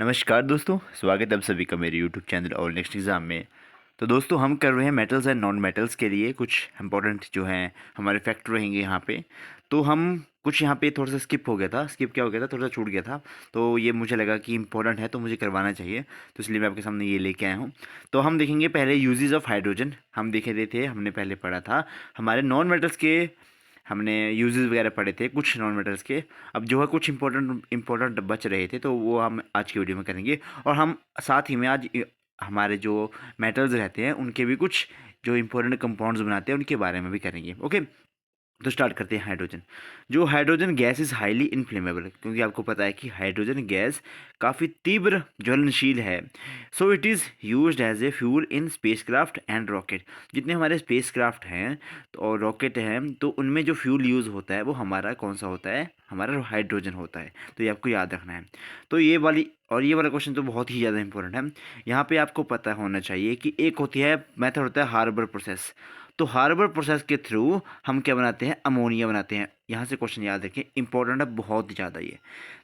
नमस्कार दोस्तों, स्वागत है आप सभी का मेरे यूट्यूब चैनल और नेक्स्ट एग्ज़ाम में। तो दोस्तों हम कर रहे हैं मेटल्स एंड नॉन मेटल्स के लिए कुछ इंपॉर्टेंट जो हैं हमारे फैक्ट रहेंगे यहाँ पे। तो हम कुछ यहाँ पे थोड़ा सा स्किप हो गया था, स्किप क्या हो गया था, थोड़ा सा छूट गया था। तो ये मुझे लगा कि इंपॉर्टेंट है तो मुझे करवाना चाहिए, तो इसलिए मैं आपके सामने ये लेके आया हूँ। तो हम देखेंगे पहले यूजेस ऑफ हाइड्रोजन। हम देखे रहे थे, हमने पहले पढ़ा था हमारे नॉन मेटल्स के, हमने यूजेस वगैरह पढ़े थे कुछ नॉन मेटल्स के। अब जो है कुछ इंपॉर्टेंट बच रहे थे, तो वो हम आज की वीडियो में करेंगे। और हम साथ ही में आज हमारे जो मेटल्स रहते हैं उनके भी कुछ जो इंपॉर्टेंट कंपाउंड्स बनाते हैं उनके बारे में भी करेंगे। ओके, तो स्टार्ट करते हैं हाइड्रोजन। जो hydrogen gas is highly inflammable, क्योंकि आपको पता है कि हाइड्रोजन गैस काफ़ी तीव्र ज्वलनशील है। So it is used as a fuel in spacecraft and rocket. जितने हमारे स्पेसक्राफ्ट हैं तो और रॉकेट हैं, तो उनमें जो फ्यूल यूज़ होता है वो हमारा कौन सा होता है, हमारा हाइड्रोजन होता है। तो ये आपको याद रखना है। तो ये वाला क्वेश्चन तो बहुत ही ज़्यादा इंपॉर्टेंट है। यहाँ पे आपको पता होना चाहिए कि एक होती है मेथड होता है हार्बर प्रोसेस। तो हार्बर प्रोसेस के थ्रू हम क्या बनाते हैं, अमोनिया बनाते हैं। यहाँ से क्वेश्चन याद रखें, इंपॉर्टेंट है बहुत ज़्यादा ये।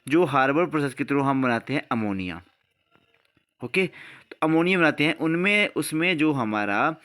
जो हार्बर प्रोसेस के थ्रू हम बनाते हैं अमोनिया। ओके, तो अमोनिया बनाते हैं उनमें, उसमें जो हमारा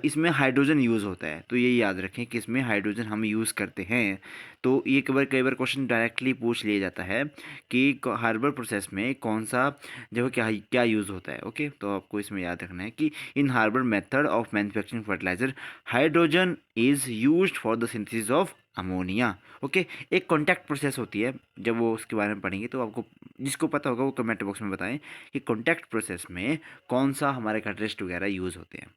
इसमें हाइड्रोजन यूज़ होता है। तो ये याद रखें कि इसमें हाइड्रोजन हम यूज़ करते हैं। तो ये कई बार क्वेश्चन डायरेक्टली पूछ लिया जाता है कि हार्बर प्रोसेस में कौन सा जो क्या क्या यूज़ होता है। ओके, तो आपको इसमें याद रखना है कि in Haber method of manufacturing fertilizer hydrogen is used for the synthesis of ammonia. Okay, एक कॉन्टैक्ट प्रोसेस होती है, जब वो उसके बारे में पढ़ेंगे तो आपको, जिसको पता होगा वो कमेंट बॉक्स में बताएं कि कॉन्टैक्ट प्रोसेस में कौन सा हमारे कैटलिस्ट वगैरह यूज़ होते हैं।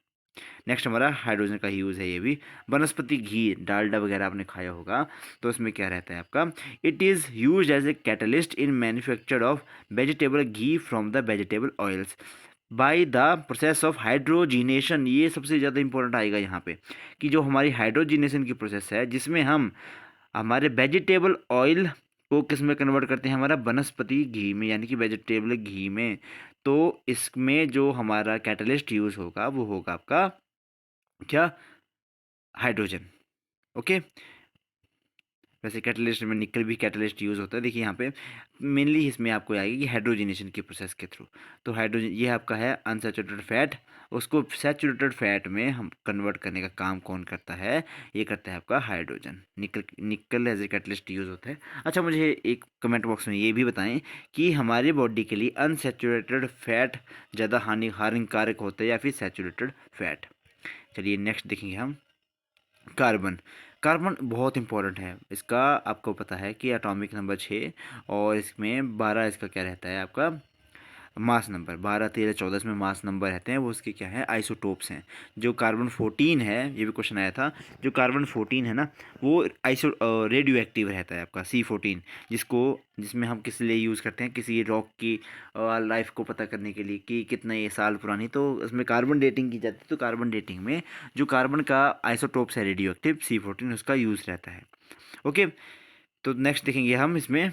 नेक्स्ट हमारा हाइड्रोजन का यूज़ है ये भी। वनस्पति घी, डालडा वगैरह आपने खाया होगा, तो इसमें क्या रहता है आपका, it is use as a catalyst in manufacture of vegetable ghee from the vegetable oils by the process of hydrogenation. ये सबसे ज़्यादा इंपॉर्टेंट आएगा यहाँ पे कि जो हमारी हाइड्रोजीनेशन की प्रोसेस है, जिसमें हम हमारे वेजिटेबल ऑयल को किस में कन्वर्ट करते हैं, हमारा वनस्पति घी में, यानी कि वेजिटेबल घी में। तो इसमें जो हमारा कैटलिस्ट यूज़ होगा वो होगा आपका क्या, हाइड्रोजन। ओके, वैसे कैटलिस्ट में निकल भी कैटलिस्ट यूज़ होता है। देखिए यहाँ पे मेनली इसमें आपको आएगी कि हाइड्रोजनेशन की प्रोसेस के थ्रू। तो हाइड्रोजन ये आपका है अनसैचुरेटेड फैट, उसको सैचुरेटेड फैट में हम कन्वर्ट करने का काम कौन करता है, ये करता है आपका हाइड्रोजन। निकल एज ए कैटलिस्ट यूज़ होता है। अच्छा, मुझे एक कमेंट बॉक्स में ये भी बताएं कि हमारी बॉडी के लिए अनसैचुरेटेड फैट ज़्यादा हानिकारक होता है या फिर सैचुरेटेड फैट। चलिए नेक्स्ट देखेंगे हम, कार्बन। कार्बन बहुत इंपॉर्टेंट है। इसका आपको पता है कि एटॉमिक नंबर 6 और इसमें 12 इसका क्या रहता है आपका, मास नंबर 12, 13, 14 में मास नंबर रहते हैं। वो उसके क्या है, आइसोटोप्स हैं। जो कार्बन 14 है, ये भी क्वेश्चन आया था, जो कार्बन 14 है ना, वो रेडियो एक्टिव रहता है आपका C14, जिसमें हम किस लिए यूज़ करते हैं, किसी रॉक की लाइफ को पता करने के लिए कि कितने ये साल पुरानी, तो उसमें कार्बन डेटिंग की जाती है। तो कार्बन डेटिंग में जो कार्बन का आइसोटोप्स है रेडियो एक्टिव C14, उसका यूज़ रहता है। ओके, तो नेक्स्ट देखेंगे हम इसमें,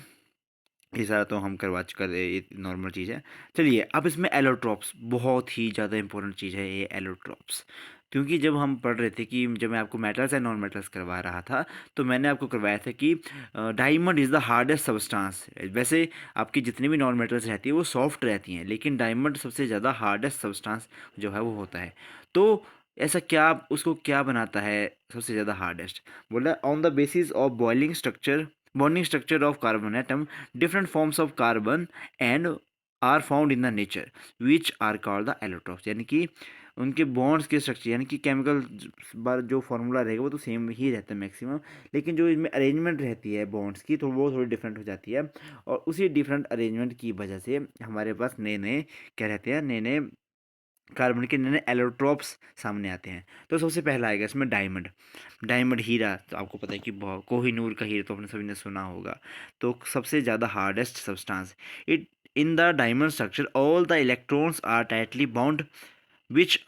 ये सारा तो हम करवा चुका है, ये नॉर्मल चीज़ है। चलिए अब इसमें एलोट्रॉप्स, बहुत ही ज़्यादा इंपॉर्टेंट चीज़ है ये एलोट्रॉप्स। क्योंकि जब हम पढ़ रहे थे कि जब मैं आपको मेटल्स एंड नॉन मेटल्स करवा रहा था, तो मैंने आपको करवाया था कि diamond is the hardest substance. वैसे आपकी जितनी भी नॉन मेटल्स रहती है वो सॉफ्ट रहती हैं, लेकिन डायमंड सबसे ज़्यादा हार्डेस्ट सब्सटेंस जो है वो होता है। तो ऐसा क्या, उसको क्या बनाता है सबसे ज़्यादा हार्डेस्ट, बोला on the basis of boiling structure, bonding structure of carbon atom, different forms of carbon and are found in the nature which are called the allotropes। यानी कि उनके बॉन्ड्स के स्ट्रक्चर, यानी कि केमिकल बार जो फार्मूला रहेगा वो तो सेम ही रहता है मैक्सिमम, लेकिन जो इसमें अरेंजमेंट रहती है बॉन्ड्स की, तो वो थोड़ी डिफरेंट हो जाती है। और उसी डिफरेंट अरेंजमेंट की वजह से हमारे पास नए नए क्या रहते हैं, नए नए कार्बन के नए नए एलोट्रॉप्स सामने आते हैं। तो सबसे पहला आएगा इसमें डायमंड। डायमंड हीरा, तो आपको पता है कि बहुत, कोहिनूर का हीरा तो अपने सभी ने सुना होगा। तो सबसे ज़्यादा hardest substance, it in the diamond structure all the electrons are tightly bound which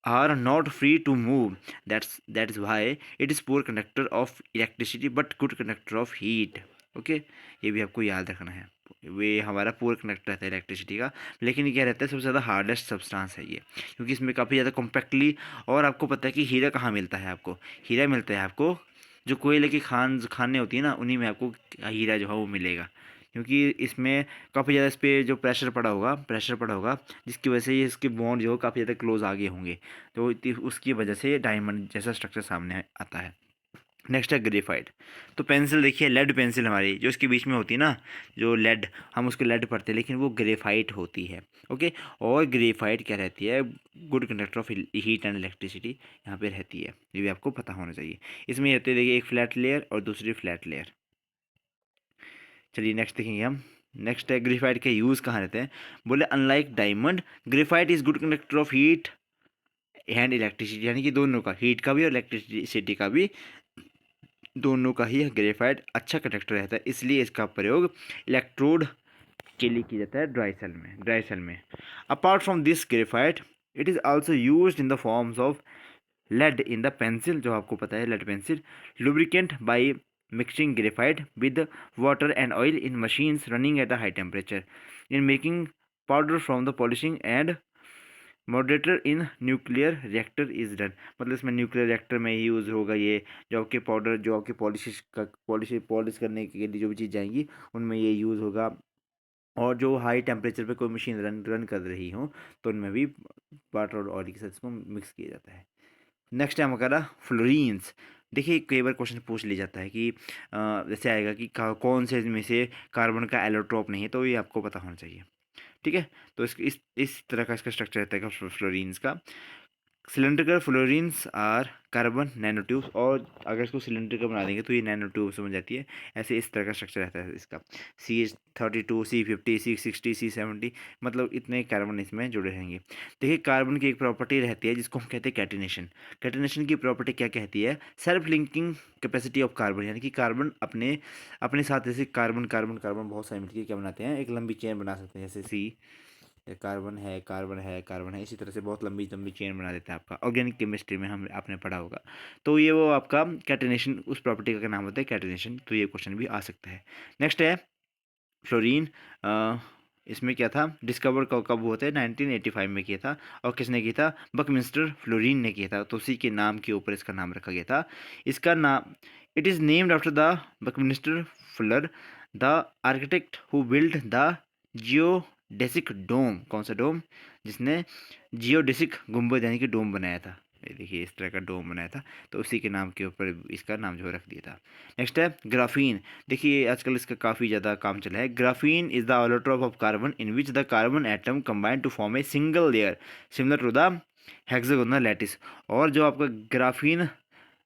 are not free to move. That is why it is poor conductor of electricity but good conductor of heat। Okay, ये भी आपको याद रखना है। वे हमारा पूर conductor रहता है इलेक्ट्रिसिटी का, लेकिन ये क्या रहता है, सबसे ज़्यादा हार्डेस्ट सब्सटेंस है ये, क्योंकि इसमें काफ़ी ज़्यादा कॉम्पैक्टली। और आपको पता है कि हीरा कहाँ मिलता है, आपको हीरा मिलता है आपको जो कोयले की खानें होती है ना, उन्हीं में आपको हीरा जो है वो मिलेगा। क्योंकि इसमें काफ़ी ज़्यादा इस पे जो प्रेशर पड़ा होगा जिसकी वजह से ये इसके बॉन्ड जो काफ़ी ज़्यादा क्लोज आगे होंगे, तो उसकी वजह से डायमंड जैसा स्ट्रक्चर सामने आता है। नेक्स्ट है ग्रेफाइट। तो पेंसिल देखिए, लेड पेंसिल हमारी जो इसके बीच में होती है ना, जो लेड, हम उसको लेड पढ़ते हैं लेकिन वो ग्रेफाइट होती है। ओके, और ग्रेफाइट क्या रहती है, good conductor of heat and electricity यहाँ पे रहती है, ये भी आपको पता होना चाहिए। इसमें होते हैं देखिए एक फ्लैट लेयर और दूसरी फ्लैट लेयर। चलिए नेक्स्ट देखेंगे हम। नेक्स्ट है ग्रेफाइट के यूज़ कहाँ रहते हैं। बोले unlike diamond graphite is good conductor of heat and electricity, यानी कि दोनों का, हीट का भी और इलेक्ट्रिसिटी का भी, दोनों का ही ग्रेफाइट अच्छा कंडक्टर रहता है, इसलिए इसका प्रयोग इलेक्ट्रोड के लिए किया जाता है ड्राई सेल में। Apart from this graphite it is also used in the forms of lead in the pencil, जो आपको पता है lead pencil, lubricant by mixing graphite with water and oil in machines running at a high temperature, in making powder from the polishing and moderator in nuclear reactor is done. मतलब इसमें nuclear reactor में ही use होगा ये, जो आपके powder, जो आपके polish करने के लिए जो भी चीज़ जाएंगी उनमें ये यूज़ होगा। और जो हाई टेम्परेचर पे कोई मशीन रन कर रही हो तो उनमें भी वाटर और ऑयल के साथ इसको मिक्स किया जाता है। नेक्स्ट है हमारा फ्लोरीन्स। देखिए कई बार क्वेश्चन पूछ लिया जाता है कि जैसे आएगा कि कौन से में से कार्बन का एलोट्रोप नहीं है, तो ये आपको पता होना चाहिए। ठीक है, तो इस तरह का इसका स्ट्रक्चर रहता है फ्लोरीन्स का। Cylindrical fullerenes are carbon nano tubes, और अगर इसको सिलेंड्रिकल बना देंगे तो ये नैनो ट्यूब्स बन जाती है। ऐसे इस तरह का स्ट्रक्चर रहता है इसका। CH32, C50, C60, C70, मतलब इतने कार्बन इसमें जुड़े रहेंगे। देखिए कार्बन की एक प्रॉपर्टी रहती है जिसको हम कहते हैं कैटिनेशन। कैटिनेशन की प्रॉपर्टी क्या कहती है, self linking capacity of carbon, यानी कि कार्बन अपने अपने साथ, जैसे कार्बन कार्बन कार्बन बहुत सारे मिलकर क्या बनाते हैं, एक लंबी चेन बना सकते हैं, जैसे सी कार्बन है, कार्बन है, कार्बन है, इसी तरह से बहुत लंबी लंबी चेन बना देता है। आपका ऑर्गेनिक केमिस्ट्री में हम आपने पढ़ा होगा। तो ये वो आपका कैटेनेशन, उस प्रॉपर्टी का नाम होता है कैटेनेशन, तो ये क्वेश्चन भी आ सकता है। नेक्स्ट है फ्लोरीन। इसमें क्या था, डिस्कवर कब हुआ था, 1985 में किया था। और किसने किया था, बकमिंस्टर फ्लोरीन ने किया था, तो उसी के नाम के ऊपर इसका नाम रखा गया था। इसका नाम, it is named after the Buckminster Fuller, the architect who build the geodesic dome. कौन सा डोम, जिसने जियोडेसिक गुम्बद यानी कि डोम बनाया था, ये देखिए इस तरह का डोम बनाया था, तो उसी के नाम के ऊपर इसका नाम जो है रख दिया था। नेक्स्ट है ग्राफीन। देखिए आजकल इसका काफ़ी ज़्यादा काम चला है। Graphene is the allotrope of carbon in which the carbon atom combine to form a single layer similar to the hexagonal lattice. और जो आपका ग्राफीन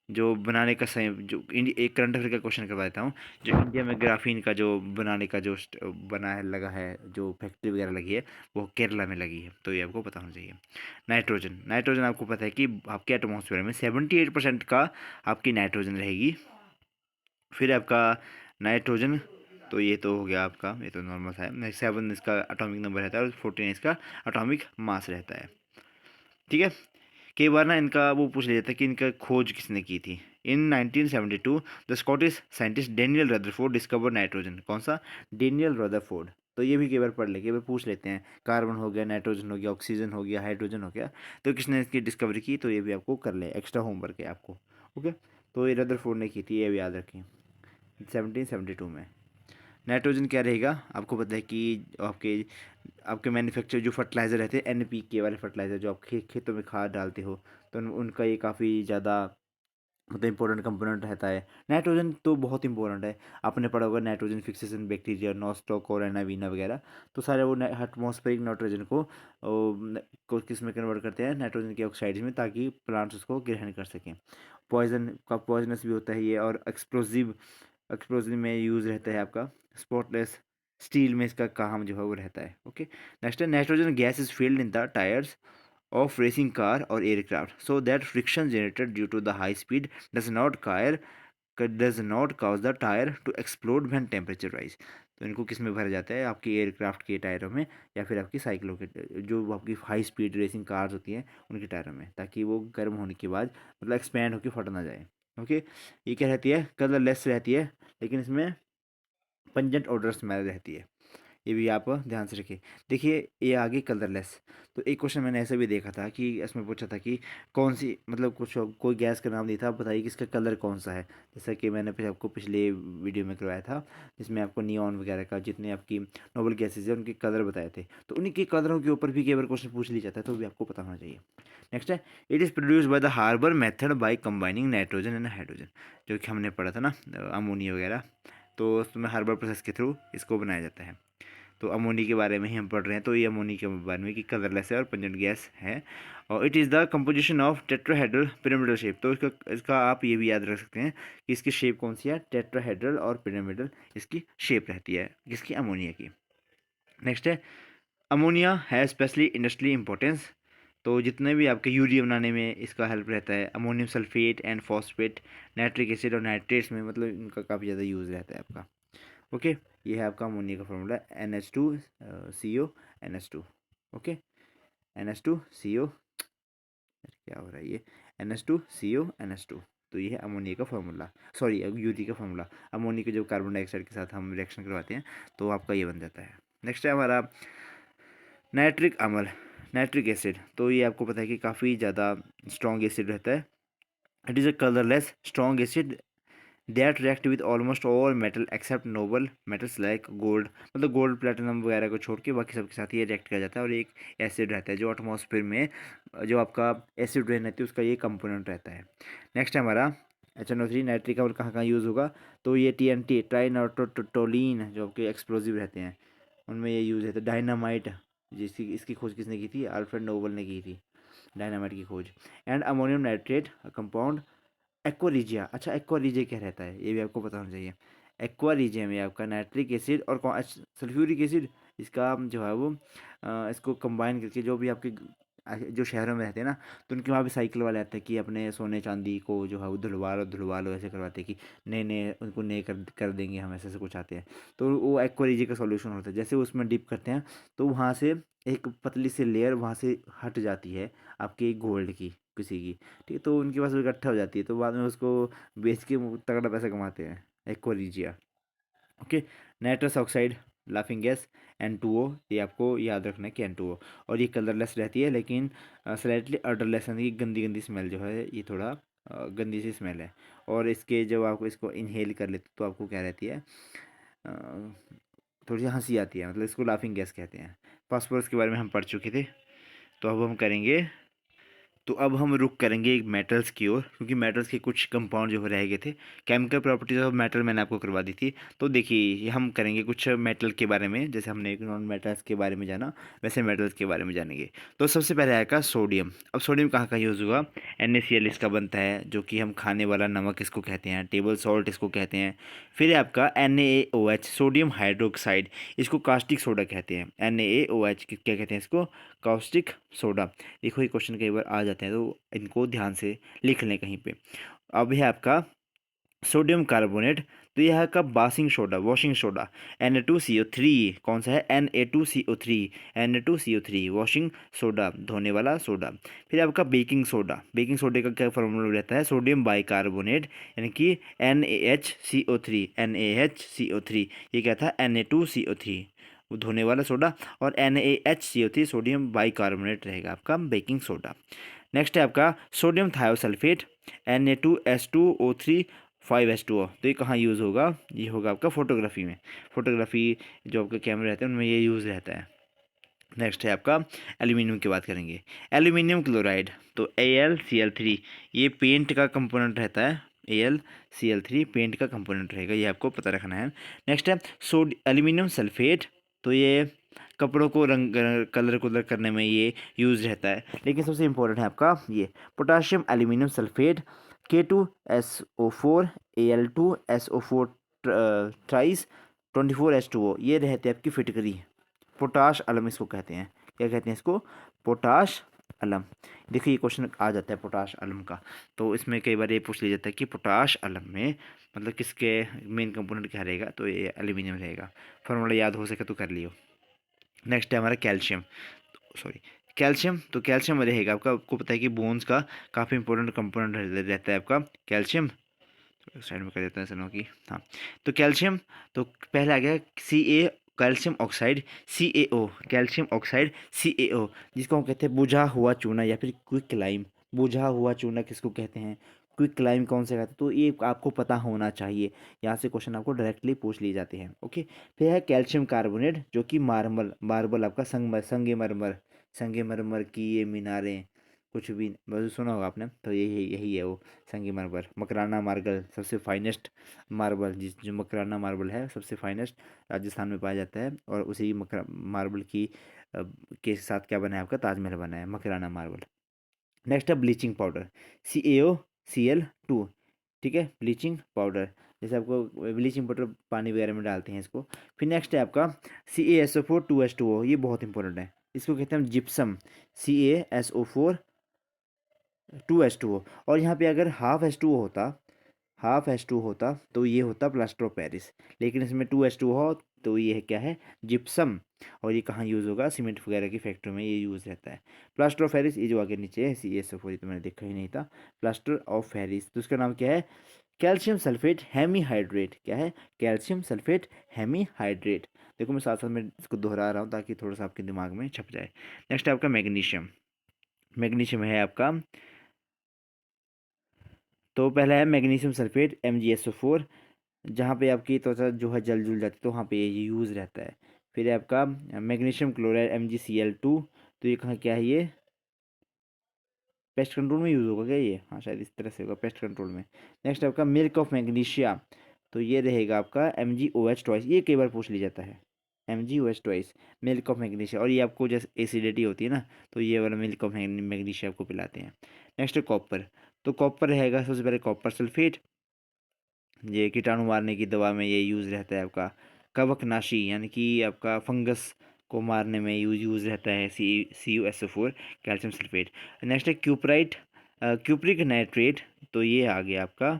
जो बनाने का सही, जो एक करंट अफेयर का क्वेश्चन करवा देता हूँ, जो इंडिया में ग्राफीन का जो बनाने का जो बना है, लगा है, जो फैक्ट्री वगैरह लगी है, वो केरला में लगी है, तो ये आपको पता होना चाहिए। नाइट्रोजन, नाइट्रोजन आपको पता है कि आपके एटमॉस्फेयर में 78% का आपकी नाइट्रोजन रहेगी। फिर आपका नाइट्रोजन, तो ये तो हो गया आपका, ये तो नॉर्मल सा है। 7 इसका एटॉमिक नंबर रहता है और 14 इसका एटॉमिक मास रहता है। ठीक है, कई बार ना इनका वो पूछ लिया जाता है कि इनका खोज किसने की थी। इन 1972 the Scottish scientist Daniel Rutherford discover nitrogen. कौन सा, डेनियल रदरफोर्ड। तो ये भी कई बार पढ़ ले, कई बार पूछ लेते हैं, कार्बन हो गया, नाइट्रोजन हो गया, ऑक्सीजन हो गया, हाइड्रोजन हो गया, तो किसने इसकी डिस्कवरी की, तो ये भी आपको कर ले, एक्स्ट्रा होमवर्क है आपको। ओके, तो ये रदरफोर्ड ने की थी, ये भी याद रखें, 1772 में। नाइट्रोजन क्या रहेगा, आपको पता है कि आपके आपके मैन्युफैक्चर जो फर्टिलाइज़र रहते हैं, NPK वाले फर्टिलाइज़र, जो आप खेतों में खाद डालते हो, तो उनका ये काफ़ी ज़्यादा मतलब इंपॉर्टेंट कंपोनेंट रहता है। नाइट्रोजन तो बहुत इंपॉर्टेंट है, आपने पढ़ा होगा नाइट्रोजन फिक्सेशन बैक्टीरिया, नॉस्टॉक और एनावीना वगैरह, तो सारे वो एटमॉस्फेरिक नाइट्रोजन को किस में कन्वर्ट करते हैं, नाइट्रोजन के ऑक्साइड्स में, ताकि प्लांट्स उसको ग्रहण कर सकें। पॉइजन का, पॉइजनस भी होता है ये, और एक्सप्लोजिव में यूज़ रहता है आपका। स्पॉटलेस स्टील में इसका काम जो है वो रहता है। ओके, नेक्स्ट है nitrogen gas is filled in the tyres of racing car और aircraft so that friction generated due to the high speed does not cause the tyre to explode when temperature rise. तो इनको किस में भरा जाता है, आपकी एयरक्राफ्ट के टायरों में, या फिर आपकी साइकिलों के, जो आपकी हाई स्पीड रेसिंग कार्स होती हैं उनके टायरों में, ताकि वो गर्म होने के बाद मतलब एक्सपैंड होकर फट ना जाए। ओके, ये क्या रहती है, कलरलेस रहती है, लेकिन इसमें पंजेंट ऑर्डर स्मेल रहती है। ये भी आप ध्यान से रखिए। देखिए ये आगे कलरलेस, तो एक क्वेश्चन मैंने ऐसा भी देखा था कि इसमें पूछा था कि कौन सी, मतलब कुछ कोई गैस का नाम दिया था, आप बताइए कि इसका कलर कौन सा है। जैसा कि मैंने फिर आपको पिछले वीडियो में करवाया था, जिसमें आपको नियॉन वगैरह का जितने आपकी नोबल गैसेज है उनके कलर बताए थे, तो उन्हीं के कलरों के ऊपर भी कई बार क्वेश्चन पूछ लिया जाता है, तो भी आपको पता होना चाहिए। नेक्स्ट है, it is produce by the Haber method by combining nitrogen and hydrogen, जो कि हमने पढ़ा था ना अमोनिया वगैरह, तो उसमें हार्बर प्रोसेस के थ्रू इसको बनाया जाता है। तो अमोनी के बारे में ही हम पढ़ रहे हैं, तो ये अमोनी के बारे में कि कलरलेस है और पंजेंट गैस है। और it is the composition of tetrahedral pyramidal shape, तो इसका आप ये भी याद रख सकते हैं कि इसकी शेप कौन सी है, टेट्राहेड्रल और पिरामिडल इसकी शेप रहती है जिसकी अमोनिया की। नेक्स्ट है, अमोनिया है स्पेशली इंडस्ट्री इंपॉर्टेंस, तो जितने भी आपके यूरिया बनाने में इसका हेल्प रहता है। Ammonium sulphate and phosphate, nitric acid और नाइट्रेट्स में मतलब इनका काफ़ी ज़्यादा यूज़ रहता है आपका। ओके, ये है आपका अमोनिया का formula NH2CO NH2। Okay, NH2CO, क्या हो रहा है ये, NH2CO NH2, तो ये है अमोनिया का फॉर्मूला, सॉरी यूरिया का फॉर्मूला। अमोनिया के जो कार्बन डाइऑक्साइड के साथ हम रिएक्शन करवाते हैं तो आपका ये बन जाता है। नेक्स्ट है हमारा नाइट्रिक अम्ल, नाइट्रिक एसिड, तो ये आपको पता है कि काफ़ी ज़्यादा स्ट्रॉन्ग एसिड रहता है। It is a colourless strong acid that react with almost all metal except noble metals like gold, मतलब गोल्ड प्लेटिनम वगैरह को छोड़ के बाकी सबके साथ ये रिएक्ट किया जाता है। और एक एसिड रहता है जो एटमॉस्फेयर में जो आपका एसिड रेन रहती है उसका ये कंपोनेंट रहता है। नेक्स्ट है हमारा HNO3, नाइट्रिक अम्ल कहाँ कहाँ यूज़ होगा, तो ये TNT ट्राई नाइट्रोटोलीन जो आपके एक्सप्लोजिव रहते हैं उनमें ये यूज़ है। तो डायनामाइट, जिसकी इसकी खोज किसने की थी, अल्फ्रेड नोबल ने की थी डायनामाइट की खोज। And ammonium nitrate compound aqua regia, अच्छा एक्वारीजिया क्या रहता है ये भी आपको पता होना चाहिए। एक्वारीजिया में आपका नाइट्रिक एसिड और सल्फ्यूरिक एसिड, इसका जो है वो इसको कंबाइन करके जो भी आपके जो शहरों में रहते हैं ना, तो उनके वहाँ भी साइकिल वाले आते हैं कि अपने सोने चांदी को जो है वो धुलवा लो ऐसे करवाते हैं कि नए नए उनको नए कर देंगे हम, ऐसे कुछ आते हैं। तो वो एक्वारीजिया का सॉल्यूशन होता है, जैसे उसमें डिप करते हैं तो वहाँ से एक पतली सी लेयर वहाँ से हट जाती है आपके गोल्ड की किसी की, ठीक है, तो उनके पास वो इकट्ठा हो जाती है, तो बाद में उसको बेच के वो तगड़ा पैसा कमाते हैं, aqua regia. Okay, nitrous oxide laughing gas N2O, ये आपको याद रखना है कि N2O, और ये कलरलेस रहती है लेकिन स्लाइटली अडरलेस, यानी कि गंदी गंदी स्मेल जो है ये थोड़ा गंदी सी स्मेल है। और इसके जब आप इसको इनहेल कर लेते तो आपको क्या रहती है, थोड़ी सी हंसी आती है, मतलब इसको लाफिंग गैस कहते हैं। फास्फोरस के बारे में हम पढ़ चुके थे, तो अब हम करेंगे, तो अब हम रुक करेंगे एक मेटल्स की ओर, क्योंकि मेटल्स के कुछ कंपाउंड जो रह गए थे। केमिकल प्रॉपर्टीज ऑफ मेटल मैंने आपको करवा दी थी, तो देखिए ये हम करेंगे कुछ मेटल के बारे में, जैसे हमने एक नॉन मेटल्स के बारे में जाना वैसे मेटल्स के बारे में जानेंगे। तो सबसे पहले आएगा सोडियम। अब सोडियम कहाँ का यूज़ होगा, NaCl इसका बनता है, जो कि हम खाने वाला नमक इसको कहते हैं, टेबल सॉल्ट इसको कहते हैं। फिर है आपका NaOH, सोडियम हाइड्रोक्साइड, इसको कास्टिक सोडा कहते हैं। NaOH क्या कहते हैं इसको, कास्टिक सोडा। देखो ये क्वेश्चन कई बार आ जाते हैं तो इनको ध्यान से लिख लें कहीं पे। अब है आपका सोडियम कार्बोनेट, तो यह है आपका वॉशिंग सोडा। Na2CO3, कौन सा है, Na2CO3 वॉशिंग सोडा, धोने वाला सोडा। फिर आपका बेकिंग सोडा, बेकिंग सोडे का क्या फॉर्मूला रहता है, सोडियम बाइकार्बोनेट, यानी कि NaHCO3, ये क्या था, Na2CO3 वो धोने वाला सोडा, और NaHCO3 सोडियम बाइकार्बोनेट रहेगा आपका बेकिंग सोडा। नेक्स्ट है आपका सोडियम थायोसल्फेट, Na2S2O3 5H2O, तो ये कहाँ यूज़ होगा, ये होगा आपका फोटोग्राफी में। फोटोग्राफी जो आपके कैमरे रहते हैं उनमें ये यूज़ रहता है। नेक्स्ट है आपका एल्यूमिनियम की बात करेंगे, एल्यूमिनियम क्लोराइड, तो AlCl3, ये पेंट का कंपोनेंट रहता है। AlCl3 पेंट का कंपोनेंट रहेगा, ये आपको पता रखना है। नेक्स्ट है एल्यूमिनियम सल्फेट, तो ये कपड़ों को रंग कलर करने में ये यूज़ रहता है। लेकिन सबसे इम्पोर्टेंट है आपका ये potassium aluminium sulphate, K2SO4 Al2SO4 ट्राइस 24H2O, ये रहते हैं आपकी फिटकरी। पोटाश अलम इसको कहते हैं, क्या कहते हैं इसको, पोटाश अलम। देखिए ये क्वेश्चन आ जाता है पोटाश अलम का, तो इसमें कई बार ये पूछ लिया जाता है कि पोटाश अलम में मतलब किसके मेन कंपोनेंट क्या रहेगा, तो ये एल्यूमिनियम रहेगा। फॉर्मूला याद हो सके तो कर लियो। नेक्स्ट है हमारा कैल्शियम, सॉरी कैल्शियम, तो कैल्शियम रहेगा आपका, आपको पता है कि बोन्स का काफ़ी इंपॉर्टेंट कंपोनेंट रहता है आपका कैल्शियम। साइड में कर देते हैं सनों की, हाँ, तो कैल्शियम, तो पहले आ गया calcium oxide CaO, calcium oxide CaO, जिसको हम कहते हैं बुझा हुआ चूना या फिर क्विक लाइम। बुझा हुआ चूना किसको कहते हैं, क्विक लाइम कौन से कहते हैं, तो ये आपको पता होना चाहिए। यहाँ से क्वेश्चन आपको डायरेक्टली पूछ लिए जाते हैं। ओके, फिर है कैल्शियम कार्बोनेट, जो कि मार्बल, मार्बल आपका संगमरमर, संगमरमर की ये मीनारें, कुछ भी बस सुना होगा आपने, तो यही यही है वो संगमरमर। मकराना मार्बल सबसे फाइनेस्ट मार्बल, जिस जो मकराना मार्बल है सबसे फाइनेस्ट, राजस्थान में पाया जाता है। और उसी मार्बल की के साथ क्या बना है आपका, ताजमहल बना है, मकराना मार्बल। नेक्स्ट है ब्लीचिंग पाउडर, CaOCl2, ठीक है, ब्लीचिंग पाउडर, जैसे आपको ब्लीचिंग पाउडर पानी वगैरह में डालते हैं इसको। फिर नेक्स्ट है आपका CaSO4 2H2O, ये बहुत इंपॉर्टेंट है, इसको कहते हैं हम जिप्सम, CaSO4 2H2O। और यहाँ पे अगर हाफ H2O होता तो ये होता प्लास्टर ऑफ पेरिस, लेकिन इसमें 2H2O हो तो ये है क्या है, जिप्सम। और ये कहाँ यूज़ होगा, सीमेंट वगैरह की फैक्ट्री में ये यूज़ रहता है। प्लास्टर ऑफ पेरिस ये जो आगे नीचे है CaSO4, ये तो मैंने देखा ही नहीं था। प्लास्टर ऑफ पेरिस, तो उसका नाम क्या है, कैल्शियम सल्फेट हेमीहाइड्रेट, क्या है, कैल्शियम सल्फेट हेमीहाइड्रेट। देखो मैं साथ साथ में इसको दोहरा रहा हूँ ताकि थोड़ा सा आपके दिमाग में छप जाए। नेक्स्ट है आपका मैग्नीशियम, मैग्नीशियम है आपका, तो पहला है मैग्नीशियम सल्फेट MgSO4, जहाँ पे आपकी त्वचा जो है जल जुल जाती है तो वहाँ पे ये यूज़ रहता है। फिर है आपका मैग्नीशियम क्लोराइड MgCl2, तो ये कहाँ क्या है, ये पेस्ट कंट्रोल में यूज़ होगा क्या ये, हाँ शायद इस तरह से होगा, पेस्ट कंट्रोल में। नेक्स्ट आपका मिल्क ऑफ मैग्नीशिया, तो ये रहेगा आपका MgOH2, ये कई बार पूछ लिया जाता है, MgOH2, मिल्क ऑफ मैग्नीशिया। और ये आपको जैसे एसिडिटी होती है ना, तो ये वाला मिल्क ऑफ मैग्नीशिया आपको पिलाते हैं। नेक्स्ट कॉपर, तो कॉपर रहेगा सबसे पहले कॉपर सल्फेट, ये कीटाणु मारने की दवा में ये यूज़ रहता है आपका। कवकनाशी यानी कि आपका फंगस को मारने में यूज़ रहता है CuSO4, कैल्शियम सल्फेट। नेक्स्ट है क्यूपराइट, क्यूप्रिक नाइट्रेट, तो ये आ गया आपका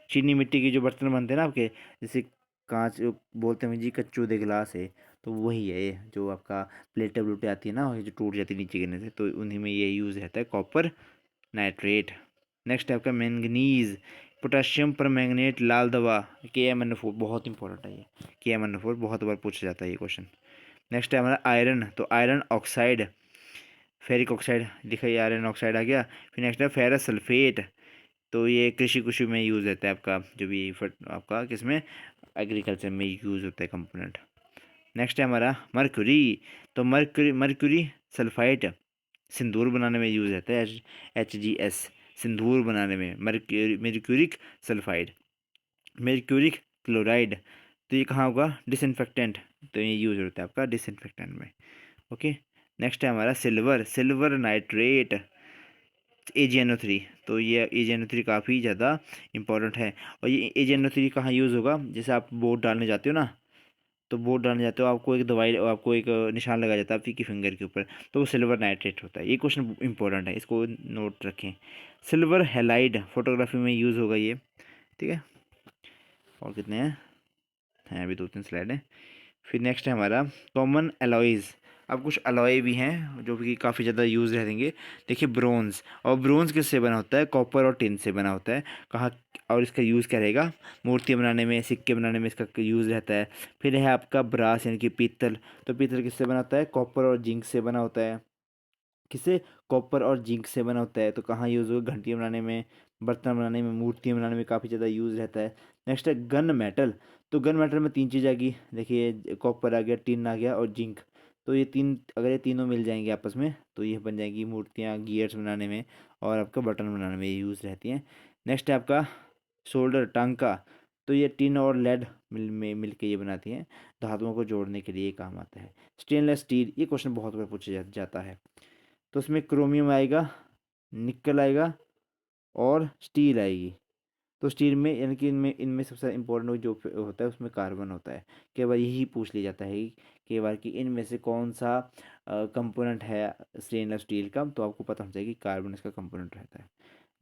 चीनी मिट्टी के जो बर्तन बनते हैं ना आपके, जैसे कांच बोलते हैं जी, कच्चू दे गिलास है, तो वही है ये जो आपका प्लेटें व्लेटें आती है ना, ये जो टूट जाती है नीचे गिरने से, तो उन्हीं में ये यूज़ रहता है कॉपर नाइट्रेट। नेक्स्ट है आपका मैंगनीज, पोटाशियम परमैंगनेट लाल दवा, KMnO4, बहुत इंपॉर्टेंट है ये, KMnO4 बहुत बार पूछा जाता है ये क्वेश्चन। नेक्स्ट है हमारा आयरन, तो आयरन ऑक्साइड, फेरिक ऑक्साइड लिखा, ये आयरन ऑक्साइड आ गया। फिर नेक्स्ट है फेरस सल्फेट, तो ये कृषि कुषि में यूज़ रहता है आपका, जो भी आपका किसमें, एग्रीकल्चर में यूज़ होता है कंपोनेंट। नेक्स्ट है हमारा मरकुरी, तो मरकुरी सल्फाइड सिंदूर बनाने में यूज़ रहता है, HGS, सिंदूर बनाने में मेर्क्यूरिक सल्फाइड, मेर्क्यूरिक क्लोराइड, तो ये कहाँ होगा, डिसइंफेक्टेंट, तो ये यूज होता है आपका डिसइंफेक्टेंट में। ओके, नेक्स्ट है हमारा सिल्वर, सिल्वर नाइट्रेट, AgNO3, तो ये AgNO3 काफ़ी ज़्यादा इंपॉर्टेंट है। और ये AgNO3 कहाँ यूज़ होगा, जैसे आप बोर्ड डालने जाते हो ना, तो बोर्ड डालने जाते हो, आपको एक दवाई, आपको एक निशान लगा जाता है आपकी फिंगर के ऊपर, तो वो सिल्वर नाइट्रेट होता है। ये क्वेश्चन इंपॉर्टेंट है, इसको नोट रखें। सिल्वर हैलाइड फोटोग्राफी में यूज़ होगा ये, ठीक है। और कितने हैं अभी, 2-3 स्लाइड है। फिर नेक्स्ट है हमारा कॉमन एलॉयज़, अब कुछ अलॉय भी हैं जो कि काफ़ी ज़्यादा यूज़ रहेंगे। देखिए ब्रोंज़, और ब्रोंज़ किससे बना होता है, कॉपर और टिन से बना होता है। कहाँ, और इसका यूज़ क्या रहेगा, मूर्तियाँ बनाने में, सिक्के बनाने में इसका यूज़ रहता है। फिर है आपका ब्रास यानी कि पीतल, तो पीतल किससे बना होता है, कॉपर और जिंक से बना होता है। किससे, कॉपर और जिंक से बना होता है, तो कहाँ यूज़ होगा, घंटियाँ बनाने में, बर्तन बनाने में, मूर्तियाँ बनाने में काफ़ी ज़्यादा यूज़ रहता है। नेक्स्ट है गन मेटल, तो गन मेटल में 3 चीज़ आ गई, देखिए कॉपर आ गया, टिन आ गया और जिंक, तो ये तीन, अगर ये तीनों मिल जाएंगे आपस में तो ये बन जाएगी मूर्तियाँ, गियर्स बनाने में और आपका बटन बनाने में ये यूज़ रहती हैं। नेक्स्ट है आपका शोल्डर, टांका, तो ये टिन और लेड मिल के ये बनाती हैं, धातुओं को जोड़ने के लिए ये काम आता है। स्टेनलेस स्टील, ये क्वेश्चन बहुत बार पूछा जाता है, तो उसमें क्रोमियम आएगा, निकल आएगा और स्टील आएगी। तो स्टील में यानी कि इनमें इनमें सबसे इम्पोर्टेंट जो होता है उसमें कार्बन होता है। कई बार यही पूछ लिया जाता है कई बार कि इनमें से कौन सा कंपोनेंट है स्टेनलेस स्टील का, तो आपको पता होना चाहिए कि कार्बन इसका कंपोनेंट रहता है।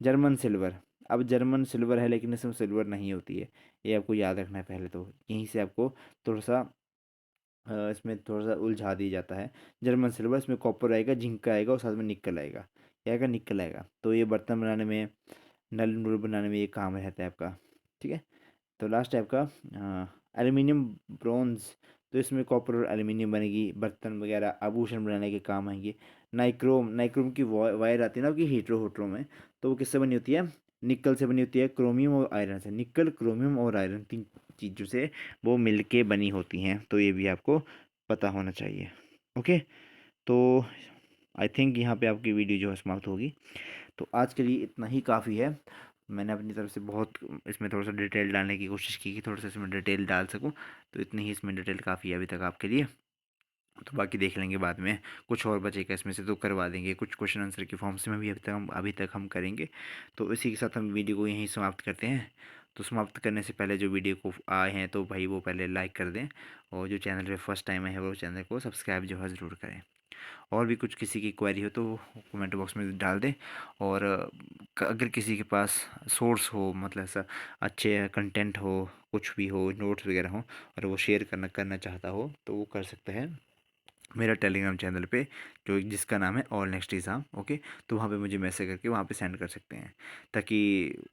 जर्मन सिल्वर, अब जर्मन सिल्वर है लेकिन इसमें सिल्वर नहीं होती है, ये आपको याद रखना है पहले, तो यहीं से आपको थोड़ा सा इसमें थोड़ा सा उलझा दिया जाता है। जर्मन सिल्वर, इसमें कॉपर आएगा, जिंक आएगा और साथ में निकल आएगा, क्या आएगा, निकल आएगा, तो ये बर्तन बनाने में, नल नूल बनाने में ये काम रहता है आपका, ठीक है। तो लास्ट है आपका एल्यूमिनियम ब्रोंज, तो इसमें कॉपर और एल्यूमिनियम बनेगी, बर्तन वगैरह आभूषण बनाने के काम आएंगे। नाइक्रोम, नाइक्रोम की वायर आती है ना, कि हीटरो में, तो वो किससे बनी होती है? निकल से बनी होती है, क्रोमियम और आयरन से। निकल, क्रोमियम और आयरन, तीन चीज़ों से वो मिलके बनी होती हैं, तो ये भी आपको पता होना चाहिए। ओके, तो आई थिंक यहाँ पे आपकी वीडियो जो है समाप्त होगी। तो आज के लिए इतना ही काफ़ी है। मैंने अपनी तरफ से बहुत इसमें थोड़ा सा डिटेल डालने की कोशिश की कि थोड़ा सा इसमें डिटेल डाल सकूं, तो इतनी ही इसमें डिटेल काफ़ी है अभी तक आपके लिए। तो बाकी देख लेंगे बाद में, कुछ और बचेगा इसमें से तो करवा देंगे, कुछ क्वेश्चन आंसर के फॉर्म्स में भी अभी तक हम करेंगे। तो इसी के साथ हम वीडियो को यहीं समाप्त करते हैं। तो समाप्त करने से पहले जो वीडियो को आए हैं तो भाई वो पहले लाइक कर दें, और जो चैनल पे फर्स्ट टाइम है वो चैनल को सब्सक्राइब जो है ज़रूर करें। और भी कुछ किसी की क्वेरी हो तो कमेंट बॉक्स में डाल दें। और अगर किसी के पास सोर्स हो, मतलब ऐसा अच्छे कंटेंट हो, कुछ भी हो, नोट्स वगैरह हो, और वो शेयर करना चाहता हो, तो वो कर सकता है मेरा टेलीग्राम चैनल पे, जो जिसका नाम है ऑल नेक्स्ट एग्ज़ाम। ओके, तो वहाँ पे मुझे मैसेज करके वहाँ पे सेंड कर सकते हैं, ताकि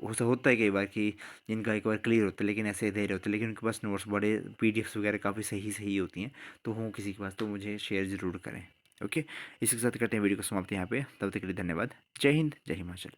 होता है कई बार कि जिनका एक बार क्लियर होता है लेकिन ऐसे दे रहे होते हैं, लेकिन उनके पास नोट्स बड़े पीडीएफ्स वगैरह काफ़ी सही सही होती हैं, तो हो किसी के पास तो मुझे शेयर ज़रूर करें। ओके, इसी के साथ करते हैं वीडियो को समाप्त यहाँ पे। तब तक के लिए धन्यवाद। जय हिंद, जय हिमाचल।